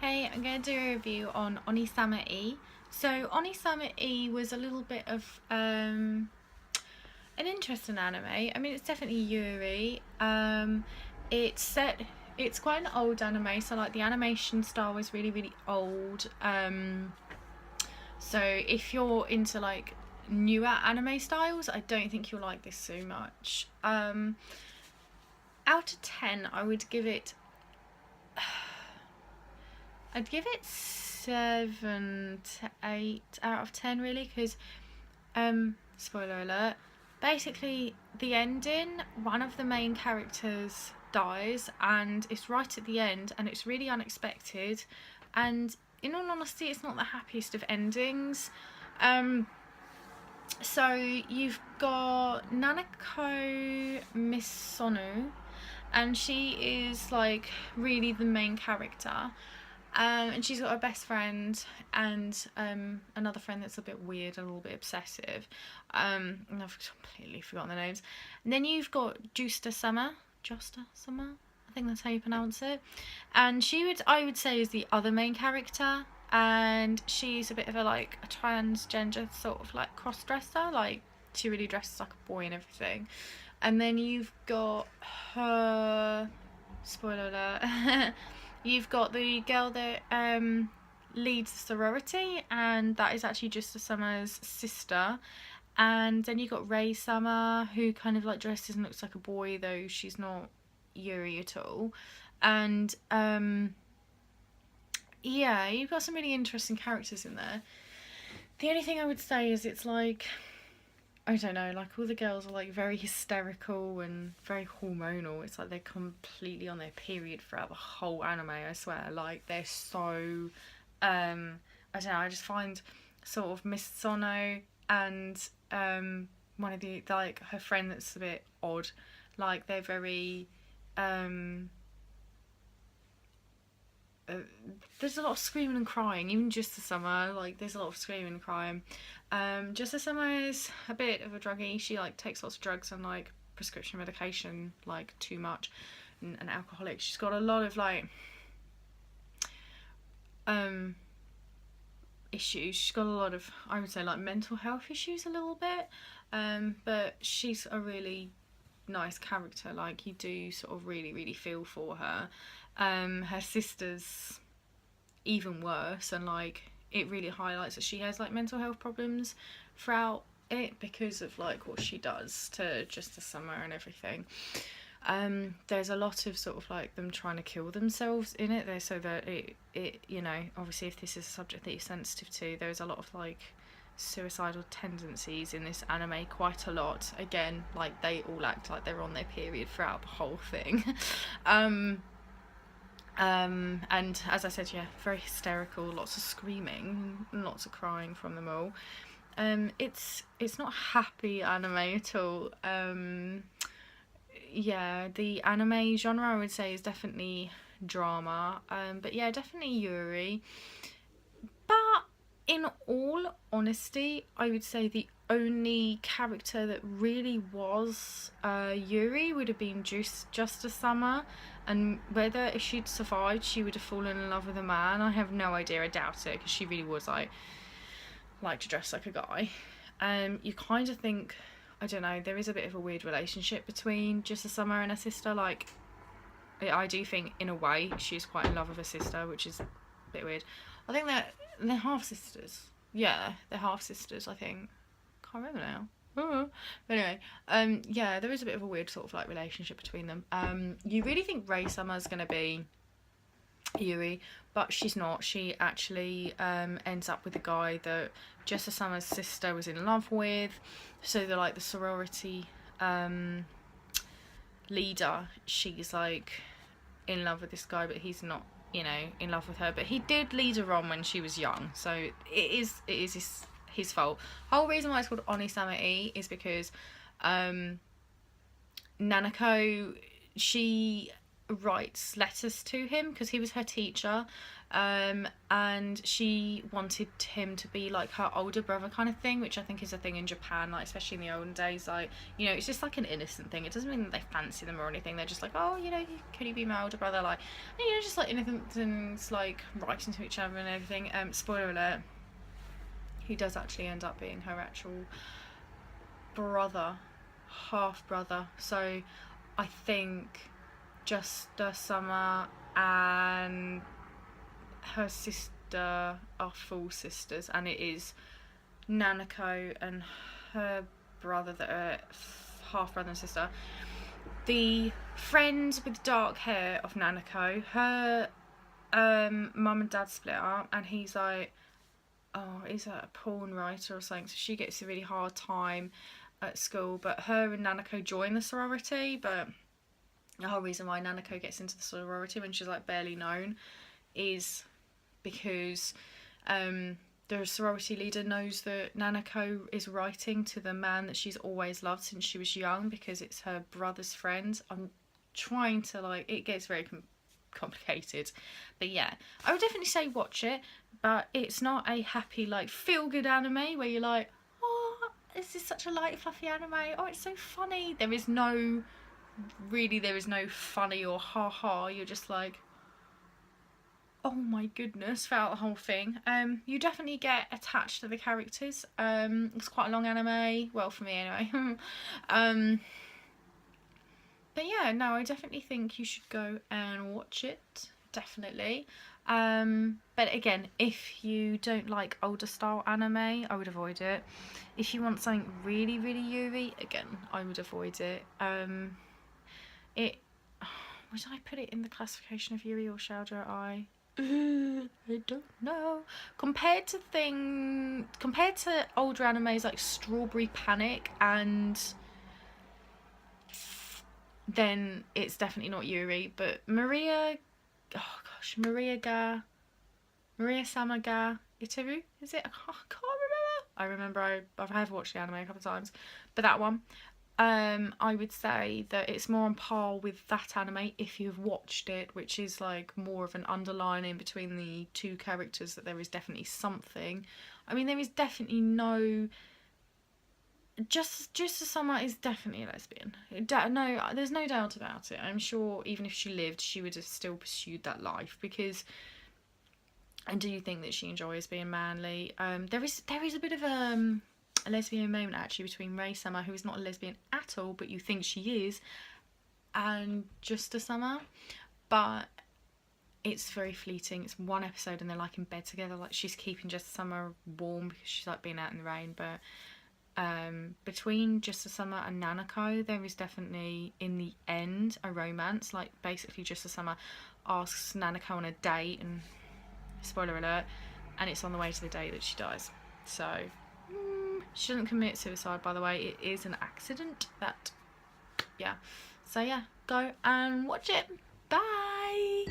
Hey, I'm going to do a review on Oniisama E. So Oniisama E was a little bit of an interesting anime. I mean, it's definitely Yuri. It's quite an old anime, so like the animation style is really old. So if you're into like newer anime styles, I don't think you'll like this so much. Out of 10, I'd give it 7 to 8 out of 10 really, because spoiler alert, basically the ending, one of the main characters dies and it's right at the end and it's really unexpected, and in all honesty it's not the happiest of endings. So you've got Nanako Misono, and she is like really the main character. And she's got a best friend and another friend that's a bit weird, a little bit obsessive. And I've completely forgotten the names. And then you've got Justa Summer, I think that's how you pronounce it. And I would say, is the other main character. And she's a bit of a transgender sort of like cross dresser. Like she really dresses like a boy and everything. And then you've got her. Spoiler alert. You've got the girl that leads the sorority, and that is actually Justa Summer's sister. And then you've got Ray Summer, who kind of like dresses and looks like a boy, though she's not Yuri at all. And yeah, you've got some really interesting characters in there. The only thing I would say is it's like, I don't know, like all the girls are like very hysterical and very hormonal. It's like they're completely on their period throughout the whole anime, I swear. Like they're so I don't know, I just find sort of Miss Sono and one of the like her friend that's a bit odd. Like they're very there's a lot of screaming and crying, even just the summer. Like there's a lot of screaming and crying. Just the summer is a bit of a druggie. She like takes lots of drugs and like prescription medication, like too much, and an alcoholic. She's got a lot of like issues. She's got a lot of, I would say, like mental health issues a little bit. But she's a really nice character. Like you do sort of really feel for her. Her sister's even worse, and like it really highlights that she has like mental health problems throughout it because of like what she does to Just the Summer and everything. There's a lot of sort of like them trying to kill themselves in it there, so that it you know, obviously if this is a subject that you're sensitive to, there's a lot of like suicidal tendencies in this anime, quite a lot. Again, like they all act like they're on their period throughout the whole thing. And as I said, yeah, very hysterical, lots of screaming, lots of crying from them all. It's not a happy anime at all. Yeah, the anime genre I would say is definitely drama. But yeah, definitely Yuri. But in all honesty, I would say the only character that really was Yuri would have been Just a Summer, and whether if she'd survived she would have fallen in love with a man, I have no idea. I doubt it, because she really was like to dress like a guy. You kind of think, I don't know, there is a bit of a weird relationship between Just a Summer and her sister. Like I do think in a way she's quite in love with her sister, which is a bit weird. I think they're half sisters. Yeah, they're half sisters, I think. Can't remember now. But anyway, yeah, there is a bit of a weird sort of like relationship between them. You really think Ray Summer's gonna be Yuri, but she's not. She actually ends up with a guy that Just a Summer's sister was in love with. So they're like the sorority leader. She's like in love with this guy, but he's not, you know, in love with her. But he did lead her on when she was young, so it is his fault. Whole reason why it's called Oniisama E is because Nanako, she writes letters to him because he was her teacher, and she wanted him to be like her older brother kind of thing, which I think is a thing in Japan, like especially in the olden days. Like, you know, it's just like an innocent thing. It doesn't mean that they fancy them or anything. They're just like, oh, you know, could you be my older brother? Like, and, you know, just like innocent things, like writing to each other and everything. Spoiler alert, he does actually end up being her actual brother, half brother. So I think just Summer and her sister are full sisters, and it is Nanako and her brother that are half brother and sister. The friend with dark hair of Nanako, her mum and dad split up, and he's like, oh, he's a porn writer or something, so she gets a really hard time at school. But her and Nanako join the sorority, but the whole reason why Nanako gets into the sorority when she's like barely known is because the sorority leader knows that Nanako is writing to the man that she's always loved since she was young, because it's her brother's friend. I'm trying to, like, it gets very complicated, but yeah, I would definitely say watch it, but it's not a happy, like, feel-good anime where you're like, oh, this is such a light, fluffy anime, oh, it's so funny. There is no funny or ha-ha. You're just like, oh my goodness, throughout the whole thing. You definitely get attached to the characters. It's quite a long anime, well, for me anyway. But yeah, no, I definitely think you should go and watch it, definitely. But again, if you don't like older style anime, I would avoid it. If you want something really, really Yuri, again, I would avoid it. Would I put it in the classification of Yuri or Shoujo Ai? I don't know. Compared to older animes like Strawberry Panic, and then it's definitely not Yuri. But Maria Sama ga Iteru, is it? I can't remember. I remember I have watched the anime a couple of times, but that one, I would say that it's more on par with that anime if you've watched it, which is like more of an underlining between the two characters, that there is definitely something. I mean, there is definitely no... Just Summer is definitely a lesbian. No, there's no doubt about it. I'm sure even if she lived, she would have still pursued that life, because I do think that she enjoys being manly. There is a bit of a lesbian moment actually between Rei Summer, who is not a lesbian at all, but you think she is, and Just Summer, but it's very fleeting. It's one episode and they're like in bed together, like she's keeping Just Summer warm because she's like being out in the rain. But between Just Summer and Nanako, there is definitely in the end a romance. Like basically Just Summer asks Nanako on a date, and spoiler alert, and it's on the way to the date that she dies. So she doesn't commit suicide, by the way. It is an accident. Yeah. So yeah, go and watch it. Bye.